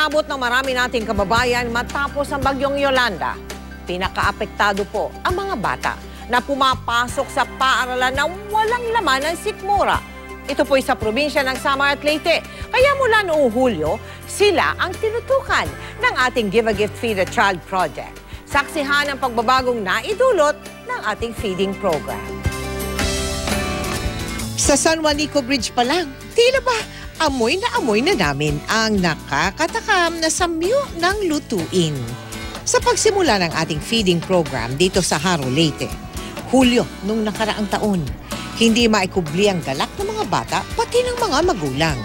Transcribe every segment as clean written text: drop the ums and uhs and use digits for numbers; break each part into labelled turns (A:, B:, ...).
A: inabot ng marami nating kababayan matapos ang bagyong Yolanda. Pinakaapektado po ang mga bata na pumapasok sa paaralan na walang laman ng sikmura. Ito po sa probinsya ng Samar at Leyte. Kaya mula noong Hulyo, sila ang tinutukan ng ating Give a Gift, Feed a Child project. Saksihan ang pagbabagong naidulot ng ating feeding program. Sa San Juanico Bridge pa lang, tila ba amoy na namin ang nakakatakam na samyo ng lutuin. Sa pagsimula ng ating feeding program dito sa Haro, Leyte, Hulyo nung nakaraang taon, hindi maikubli ang galak ng mga bata pati ng mga magulang.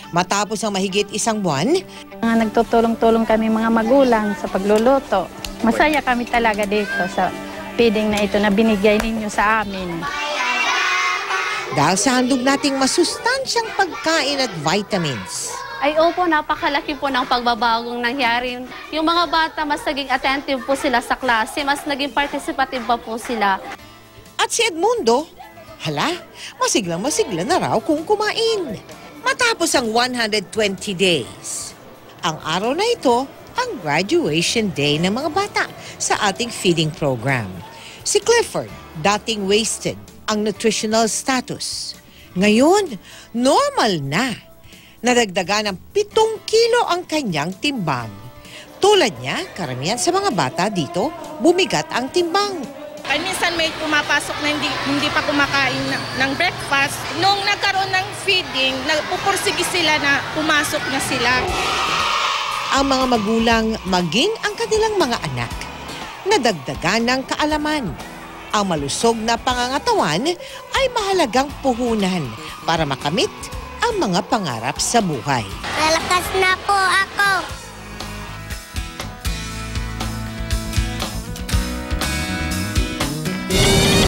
A: Matapos ang mahigit isang buwan,
B: nagtutulong-tulong kami mga magulang sa pagluluto. Masaya kami talaga dito sa feeding na ito na binigay ninyo sa amin.
A: Dahil sa handog nating masustansyang pagkain at vitamins.
C: Ay opo, napakalaki po ng pagbabagong nangyari. Yung mga bata, mas naging attentive po sila sa klase, mas naging participative pa po sila.
A: At si Edmundo, masiglang-masigla na raw kung kumain. Matapos ang 120 days. Ang araw na ito, ang graduation day ng mga bata sa ating feeding program. Si Clifford, dating wasted ang nutritional status. Ngayon, normal na. Nadagdagan ng 7 kilo ang kanyang timbang. Tulad niya, karamihan sa mga bata dito, bumigat ang timbang.
D: Ay, minsan may pumapasok na hindi pa kumakain ng breakfast. Nung nagkaroon ng feeding, nagpupursige sila na pumasok na sila.
A: Ang mga magulang, maging ang kanilang mga anak, nadagdagan ng kaalaman. Ang malusog na pangangatawan ay mahalagang puhunan para makamit ang mga pangarap sa buhay.
E: Malakas na po ako.